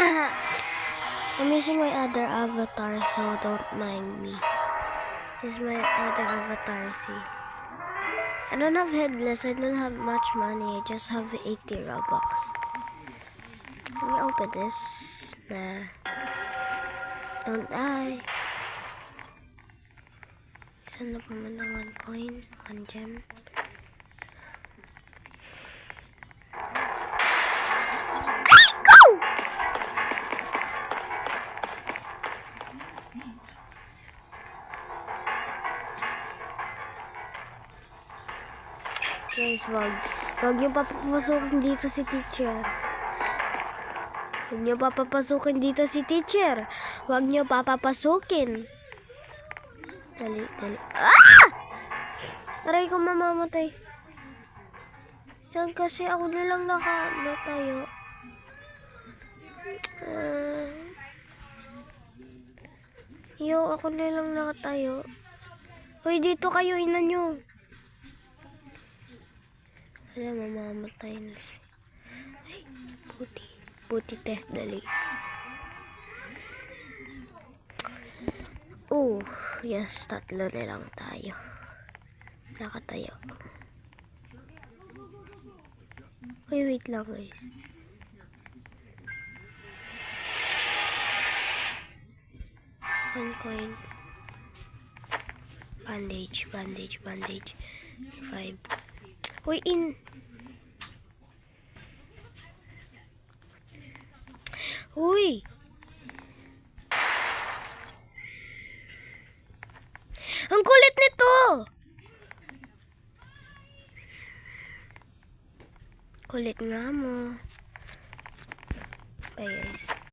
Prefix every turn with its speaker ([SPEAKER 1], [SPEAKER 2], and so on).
[SPEAKER 1] I'm using my other avatar, so don't mind me. This is my other avatar, see? I don't have headless, I don't have much money, I just have 80 Robux. Let me open this. Nah. Don't die. Saan na pumunta? 1 coin, 1 gem. Guys, wag niyo papapasukin dito si teacher. Wag niyo papapasukin dito si teacher. Wag niyo papapasukin. Dali. Ah! Aray ko, mamamatay. Yan kasi ako nilang nakatayo. Ako nilang nakatayo. Hoy, dito kayo, ina nyo. Wala, mamamatay na siya. Ay, puti test, dali. Yes, 3 na lang tayo. Nakatayo. Wait lang, guys. One coin. Bandage. 5. Uy, in. Uy. Ang kulit nito. Kulit nga mo. Bye, guys.